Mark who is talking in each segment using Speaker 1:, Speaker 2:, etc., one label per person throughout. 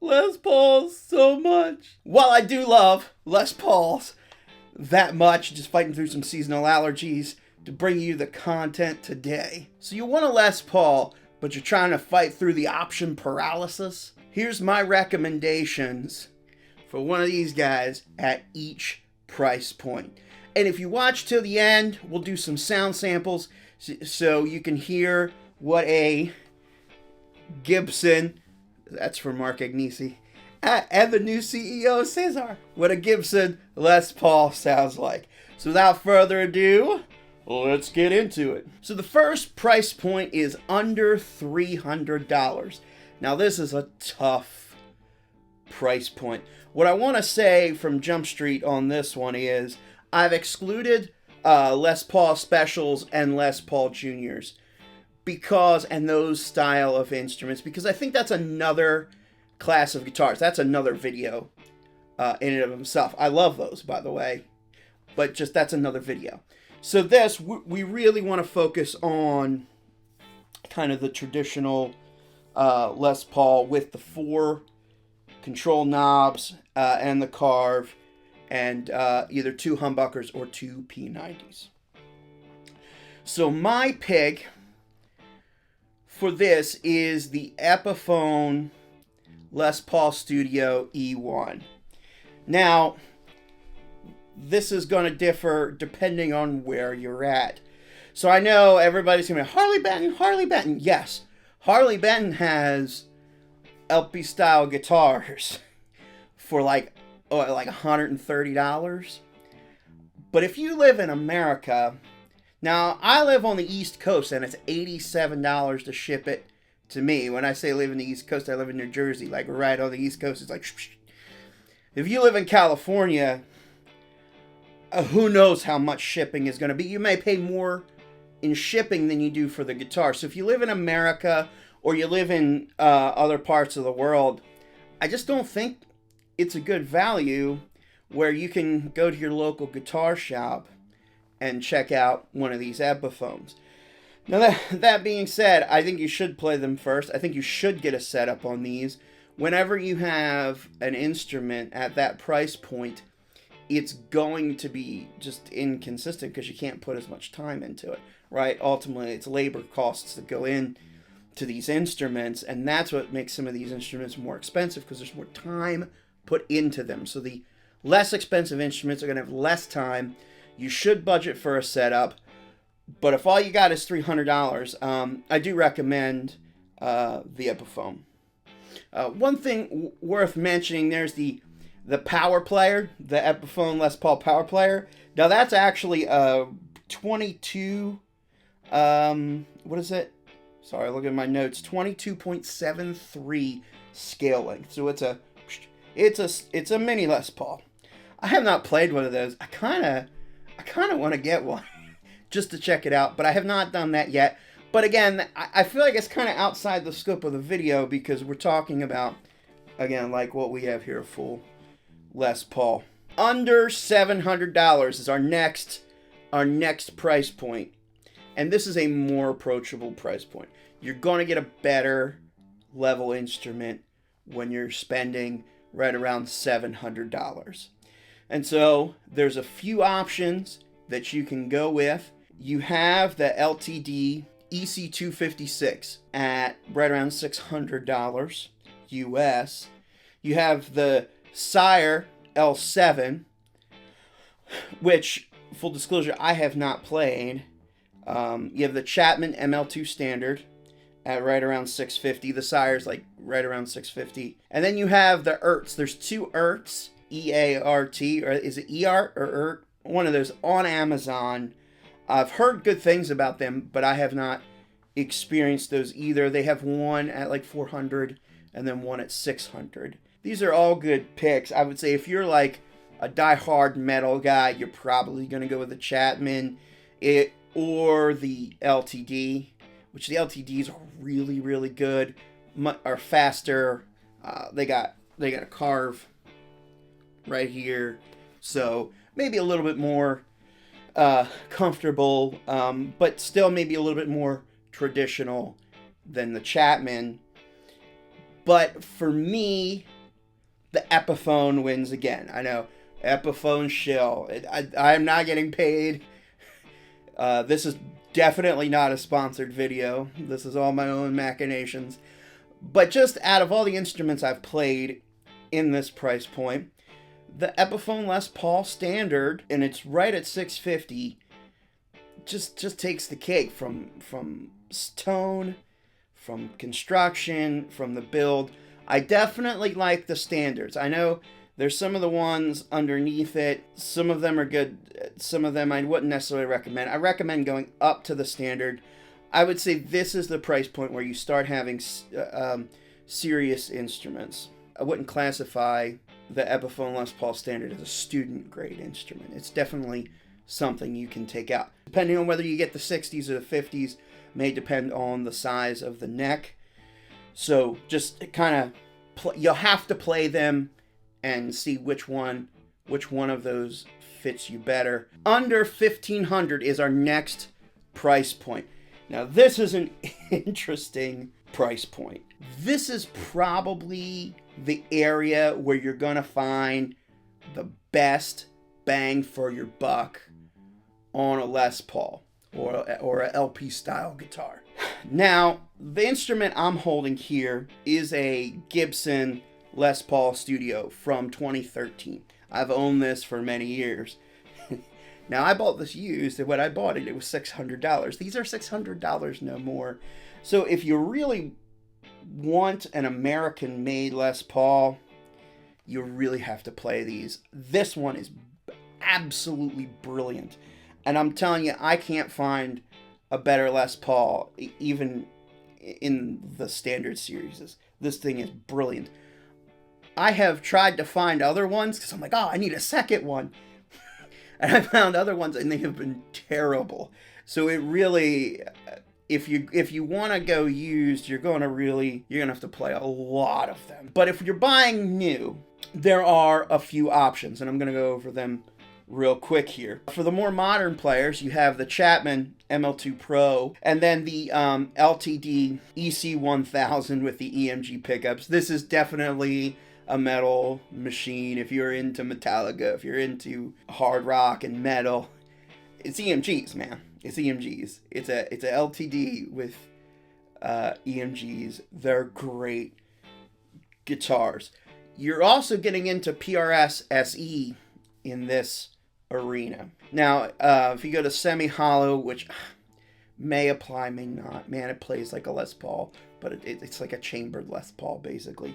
Speaker 1: Les Pauls so much. While I do love Les Pauls that much, just fighting through some seasonal allergies to bring you the content today. So you want a Les Paul, but you're trying to fight through the option paralysis? Here's my recommendations for one of these guys at each price point. And if you watch till the end, we'll do some sound samples so you can hear what a Gibson, that's for Mark Agnesi, and the new CEO Cesar, what a Gibson Les Paul sounds like. So without further ado, let's get into it. So the first price point is under $300. Now this is a tough price point. What I want to say from Jump Street on this one is I've excluded Les Paul Specials and Les Paul Juniors because, and those style of instruments, because I think that's another class of guitars. That's another video in and of himself. I love those, by the way, but just that's another video. So this, we really want to focus on kind of the traditional Les Paul with the 4 control knobs and the carve, and either 2 humbuckers or 2 P90s. So my pick for this is the Epiphone Les Paul Studio E1. Now, this is going to differ depending on where you're at. So I know everybody's going to be, Harley Benton, Harley Benton. Yes, Harley Benton has LP style guitars for like $130. But if you live in America, now I live on the East Coast and it's $87 to ship it to me. When I say live in the East Coast, I live in New Jersey, like right on the East Coast. It's like, if you live in California, who knows how much shipping is going to be. You may pay more in shipping than you do for the guitar. So if you live in America or you live in other parts of the world, I just don't think it's a good value where you can go to your local guitar shop and check out one of these Epiphones. Now that being said, I think you should play them first. I think you should get a setup on these. Whenever you have an instrument at that price point, it's going to be just inconsistent because you can't put as much time into it, right? Ultimately, it's labor costs that go in to these instruments, and that's what makes some of these instruments more expensive because there's more time put into them. So the less expensive instruments are going to have less time. You should budget for a setup, but if all you got is $300, I do recommend the Epiphone. One thing worth mentioning, there's the Power Player, the Epiphone Les Paul Power Player. Now that's actually a 22, what is it? Sorry, look at my notes. 22.73 scale length. So it's a mini Les Paul. I have not played one of those. I kind of want to get one just to check it out, but I have not done that yet. But again, I feel like it's kind of outside the scope of the video because we're talking about, again, like what we have here, a full Les Paul. Under $700 is our next price point, and this is a more approachable price point. You're going to get a better level instrument when you're spending right around $700. And so there's a few options that you can go with. You have the LTD EC256 at right around $600 US. You have the Sire L7, which, full disclosure, I have not played. You have the Chapman ML2 standard at right around $650. The Sire's like right around $650. And then you have the Earts. There's 2 Earts, E-A-R-T, or is it E-A-R or Eart? One of those on Amazon. I've heard good things about them, but I have not experienced those either. They have one at like $400 and then one at $600. These are all good picks. I would say if you're like a die-hard metal guy, you're probably going to go with the Chapman or the LTD, which the LTDs are really, really good, are faster. They got a carve right here, so maybe a little bit more comfortable, but still maybe a little bit more traditional than the Chapman. But for me, the Epiphone wins again. I know, Epiphone shill. I'm not getting paid. This is definitely not a sponsored video. This is all my own machinations. But just out of all the instruments I've played in this price point, the Epiphone Les Paul Standard, and it's right at $650, just takes the cake from tone, from construction, from the build. I definitely like the standards. I know there's some of the ones underneath it. Some of them are good. Some of them I wouldn't necessarily recommend. I recommend going up to the standard. I would say this is the price point where you start having serious instruments. I wouldn't classify the Epiphone Les Paul Standard as a student grade instrument. It's definitely something you can take out. Depending on whether you get the 60s or the 50s, may depend on the size of the neck. So just kind of, you'll have to play them and see which one of those fits you better. Under $1,500 is our next price point. Now this is an interesting price point. This is probably the area where you're gonna find the best bang for your buck on a Les Paul or a LP style guitar. Now, the instrument I'm holding here is a Gibson Les Paul Studio from 2013. I've owned this for many years. Now, I bought this used, and when I bought it, it was $600. These are $600 no more. So if you really want an American-made Les Paul, you really have to play these. This one is absolutely brilliant. And I'm telling you, I can't find a better Les Paul, even in the standard series. This thing is brilliant. I have tried to find other ones, because I'm like, oh, I need a second one. And I found other ones, and they have been terrible. So it really, if you want to go used, you're gonna have to play a lot of them. But if you're buying new, there are a few options, and I'm gonna go over them real quick here. For the more modern players, you have the Chapman ML2 Pro, and then the LTD EC1000 with the EMG pickups. This is definitely a metal machine. If you're into Metallica, if you're into hard rock and metal, it's EMGs, man. It's EMGs. It's a LTD with EMGs. They're great guitars. You're also getting into PRS SE in this arena. Now, if you go to semi-hollow, which may apply, may not. Man, it plays like a Les Paul, but it's like a chambered Les Paul, basically.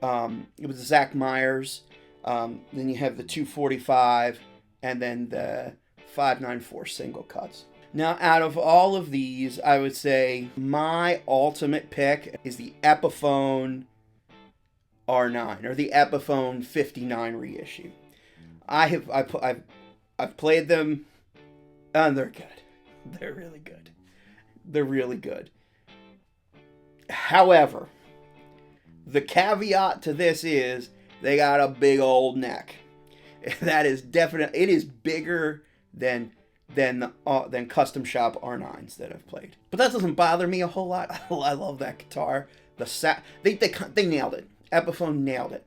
Speaker 1: It was Zach Myers. Then you have the 245, and then the 594 single cuts. Now, out of all of these, I would say my ultimate pick is the Epiphone R9, or the Epiphone 59 reissue. I've played them, and they're good. They're really good. They're really good. However, the caveat to this is they got a big old neck. That is definitely, it is bigger than custom shop R9s that I've played. But that doesn't bother me a whole lot. I love that guitar. They nailed it. Epiphone nailed it.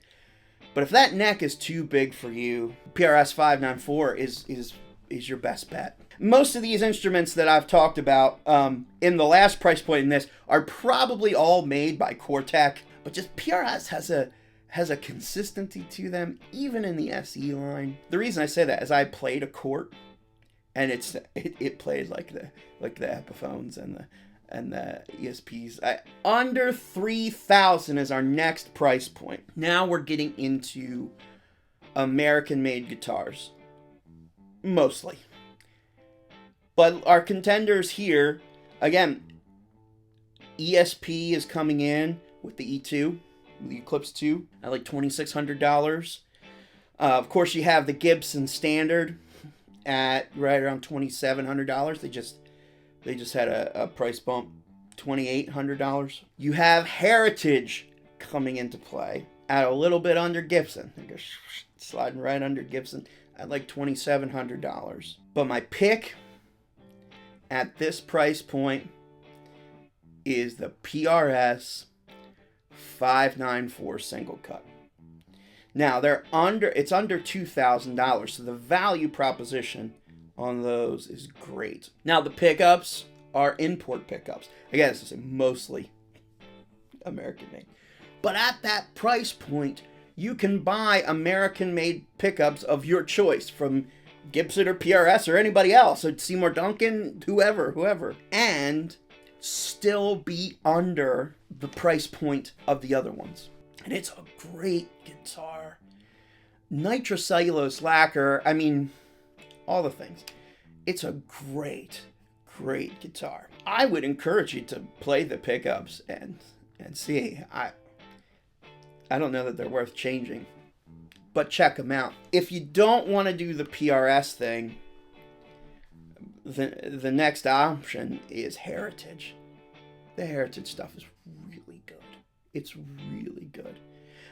Speaker 1: But if that neck is too big for you, PRS 594 is your best bet. Most of these instruments that I've talked about in the last price point in this are probably all made by Cortec, but just PRS has a consistency to them, even in the SE line. The reason I say that is I played a Cort, and it played like the Epiphones and the ESPs. Under $3,000 is our next price point. Now we're getting into American-made guitars, mostly. But our contenders here, again, ESP is coming in with the E2, the Eclipse 2, at like $2,600. Of course, you have the Gibson Standard at right around $2,700. They just had a price bump, $2,800. You have Heritage coming into play at a little bit under Gibson. They're sliding right under Gibson at like $2,700. But my pick at this price point is the PRS 594 single cut. Now, it's under $2,000, so the value proposition on those is great. Now, the pickups are import pickups. Again, this is mostly American made. But at that price point, you can buy American-made pickups of your choice from Gibson or PRS or anybody else, or Seymour Duncan, whoever, and still be under the price point of the other ones. And it's a great guitar. Nitrocellulose lacquer, I mean, all the things. It's a great guitar. I would encourage you to play the pickups and see. I don't know that they're worth changing, but check them out. If you don't want to do the PRS thing, the next option is Heritage. The Heritage stuff is really good. It's really good.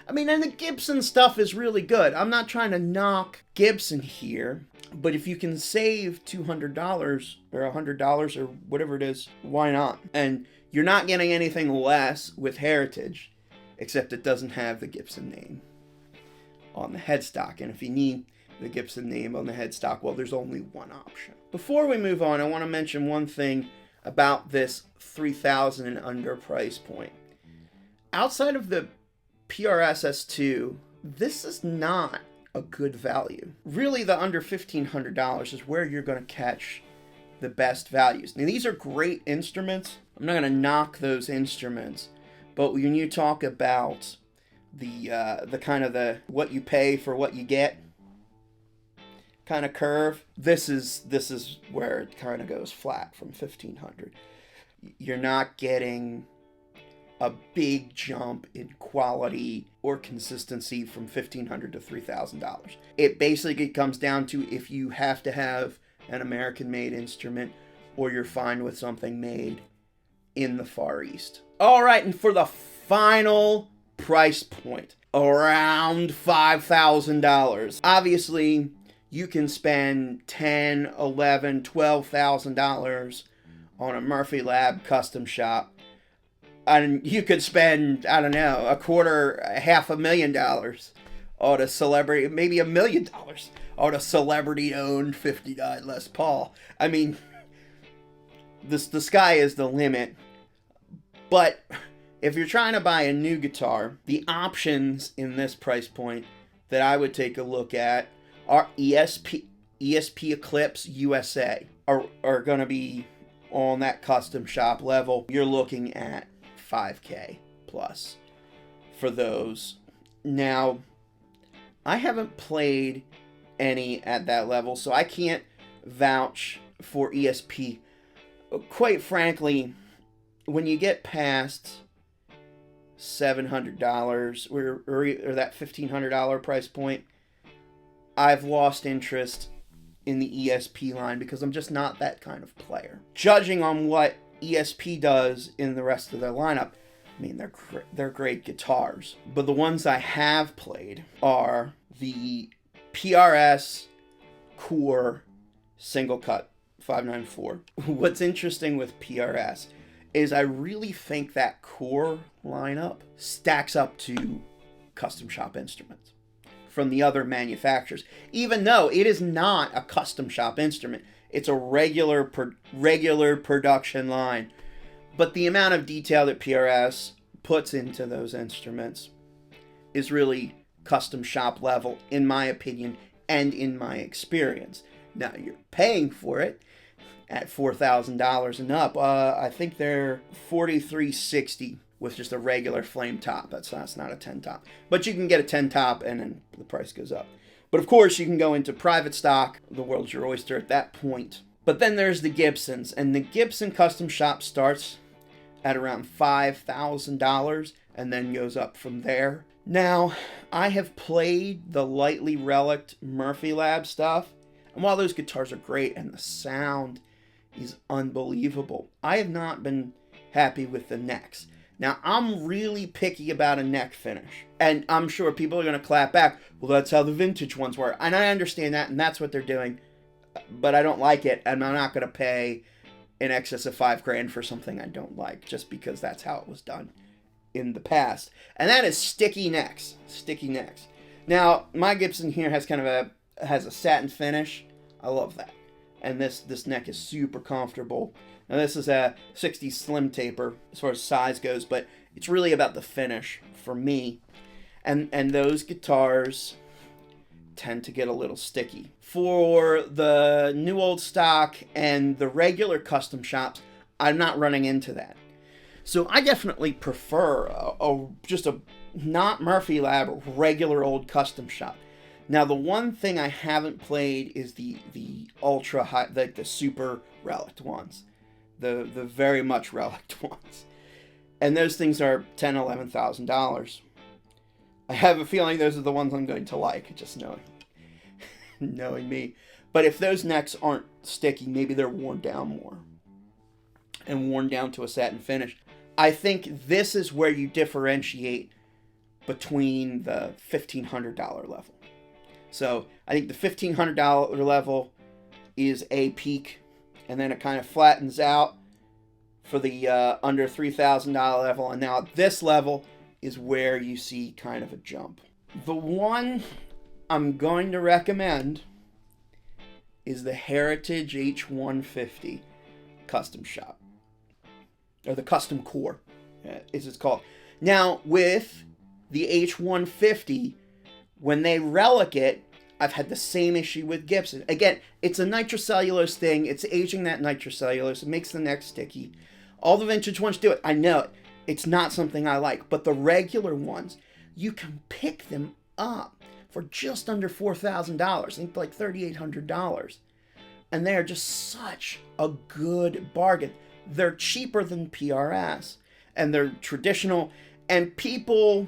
Speaker 1: I mean, and the Gibson stuff is really good. I'm not trying to knock Gibson here, but if you can save $200 or $100 or whatever it is, why not? And you're not getting anything less with Heritage, except it doesn't have the Gibson name on the headstock. And if you need the Gibson name on the headstock, well, there's only one option. Before we move on, I want to mention one thing about this $3,000 and under price point. Outside of the PRS S2, this is not a good value. Really, the under $1,500 is where you're going to catch the best values. Now, these are great instruments. I'm not going to knock those instruments, but when you talk about the kind of the what you pay for what you get kind of curve, this is where it kind of goes flat from $1,500. You're not getting a big jump in quality or consistency from $1,500 to $3,000. It basically comes down to if you have to have an American-made instrument or you're fine with something made in the Far East. All right, and for the final price point, around $5,000. Obviously, you can spend $10,000, $11,000, $12,000 on a Murphy Lab custom shop. And you could spend, I don't know, $250,000 on a celebrity, maybe $1 million on a celebrity-owned 59 Les Paul. I mean, the sky is the limit. But if you're trying to buy a new guitar, the options in this price point that I would take a look at are ESP Eclipse USA are going to be on that custom shop level. You're looking at $5,000 plus for those. Now, I haven't played any at that level, so I can't vouch for ESP. Quite frankly, when you get past $700 or that $1,500 price point, I've lost interest in the ESP line because I'm just not that kind of player. Judging on what ESP does in the rest of their lineup, I mean, they're great guitars. But the ones I have played are the PRS Core Single Cut 594. What's interesting with PRS is I really think that Core lineup stacks up to custom shop instruments from the other manufacturers, even though it is not a custom shop instrument. It's a regular production line. But the amount of detail that PRS puts into those instruments is really custom shop level, in my opinion, and in my experience. Now, you're paying for it at $4,000 and up. I think they're $4,360 with just a regular flame top. That's not a 10 top. But you can get a 10 top and then the price goes up. But of course, you can go into private stock. The world's your oyster at that point. But then there's the Gibsons. And the Gibson custom shop starts at around $5,000 and then goes up from there. Now, I have played the lightly reliced Murphy Lab stuff. And while those guitars are great and the sound is unbelievable, I have not been happy with the necks. Now, I'm really picky about a neck finish. And I'm sure people are going to clap back. Well, that's how the vintage ones were. And I understand that, and that's what they're doing. But I don't like it, and I'm not going to pay in excess of $5,000 for something I don't like, just because that's how it was done in the past. And that is sticky necks. Sticky necks. Now, my Gibson here has kind of has a satin finish. I love that. And this neck is super comfortable. Now, this is a 60 slim taper as far as size goes, but it's really about the finish for me. And those guitars tend to get a little sticky. For the new old stock and the regular custom shops, I'm not running into that. So I definitely prefer just a not Murphy Lab, regular old custom shop. Now, the one thing I haven't played is the ultra high, like the super relic ones, the very much relic ones, and those things are $10,000, $11,000. I have a feeling those are the ones I'm going to like, just knowing me. But if those necks aren't sticky, maybe they're worn down more and worn down to a satin finish. I think this is where you differentiate between the $1,500 level. So I think the $1,500 level is a peak, and then it kind of flattens out for the under $3,000 level, and now at this level is where you see kind of a jump. The one I'm going to recommend is the Heritage H150 Custom Shop, or the Custom Core, is it's called. Now, with the H150, when they relic it, I've had the same issue with Gibson. Again, it's a nitrocellulose thing. It's aging that nitrocellulose. It makes the neck sticky. All the vintage ones do it. I know it. It's not something I like. But the regular ones, you can pick them up for just under $4,000. I think like $3,800. And they are just such a good bargain. They're cheaper than PRS. And they're traditional. And people...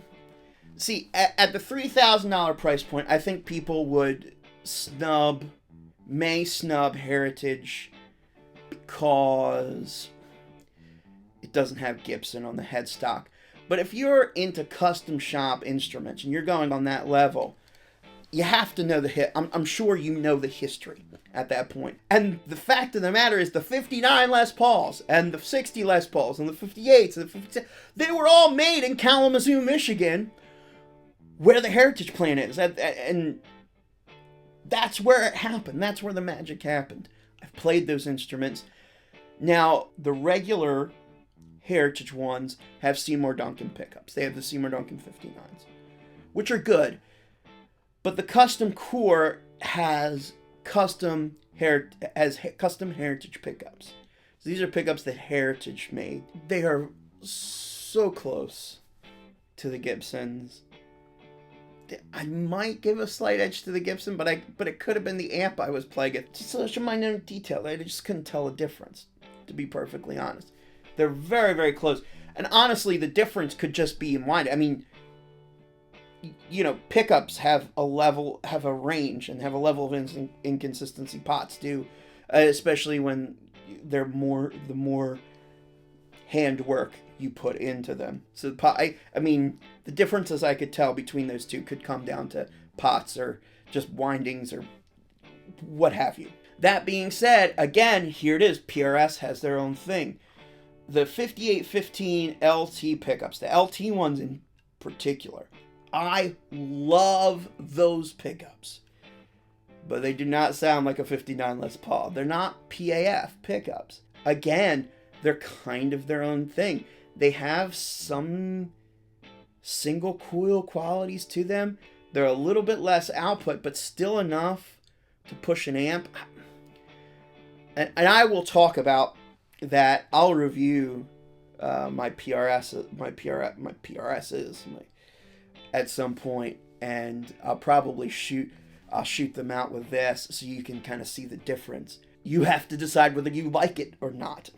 Speaker 1: See, at the $3,000 price point, I think people would may snub Heritage because it doesn't have Gibson on the headstock. But if you're into custom shop instruments and you're going on that level, you have to know the I'm sure you know the history at that point. And the fact of the matter is the 59 Les Pauls and the 60 Les Pauls and the 58s and the 57, they were all made in Kalamazoo, Michigan, where the Heritage plant is, and that's where it happened. That's where the magic happened. I've played those instruments. Now, the regular Heritage ones have Seymour Duncan pickups. They have the Seymour Duncan 59s, which are good. But the Custom Core has custom Heritage pickups. So these are pickups that Heritage made. They are so close to the Gibsons. I might give a slight edge to the Gibson, but it could have been the amp I was playing. It's just such a minor detail. I just couldn't tell the difference, to be perfectly honest. They're very, very close. And honestly, the difference could just be in mind. I mean, you know, pickups have a range and have a level of inconsistency. Pots do, especially when they're the more handwork you put into them. So I mean, the differences I could tell between those two could come down to pots or just windings or what have you. That being said, again, here it is. PRS has their own thing. The 5815 LT pickups, the LT ones in particular, I love those pickups. But they do not sound like a 59 Les Paul. They're not PAF pickups. Again, they're kind of their own thing. They have some single coil qualities to them. They're a little bit less output, but still enough to push an amp. And I will talk about that. I'll review my PRSs at some point, and I'll shoot them out with this so you can kind of see the difference. You have to decide whether you like it or not.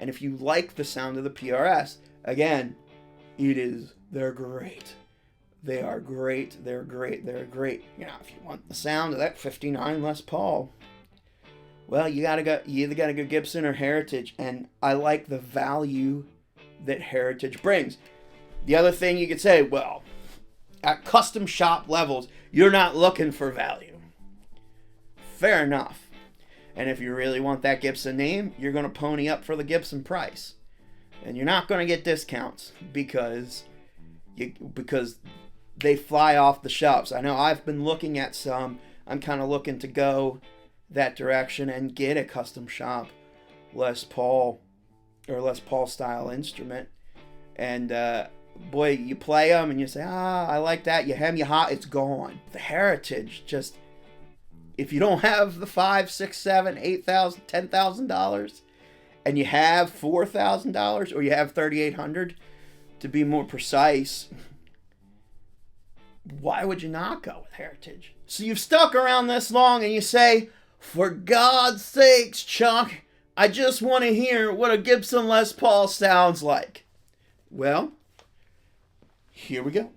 Speaker 1: And if you like the sound of the PRS, again, they're great. They are great. They're great. They're great. You know, if you want the sound of that 59 Les Paul, well, you either gotta go Gibson or Heritage. And I like the value that Heritage brings. The other thing you could say, well, at custom shop levels, you're not looking for value. Fair enough. And if you really want that Gibson name, you're going to pony up for the Gibson price. And you're not going to get discounts because they fly off the shelves. I know I've been looking at some. I'm kind of looking to go that direction and get a custom shop Les Paul or Les Paul style instrument. And boy, you play them and you say, I like that. You hem, you hot, it's gone. The Heritage, just, if you don't have the $5,000, $6,000, $7,000, $8,000, $10,000, and you have $4,000 or you have $3,800 to be more precise, why would you not go with Heritage? So you've stuck around this long and you say, for God's sakes, Chuck, I just want to hear what a Gibson Les Paul sounds like. Well, here we go.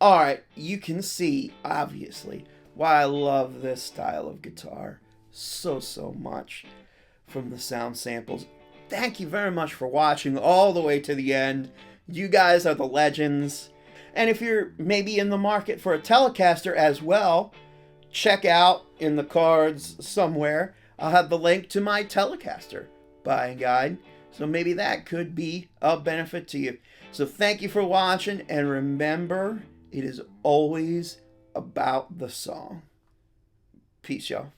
Speaker 1: Alright, you can see, obviously, why I love this style of guitar so much from the sound samples. Thank you very much for watching all the way to the end. You guys are the legends. And if you're maybe in the market for a Telecaster as well, check out in the cards somewhere, I'll have the link to my Telecaster buying guide. So maybe that could be a benefit to you. So thank you for watching, and remember, it is always about the song. Peace, y'all.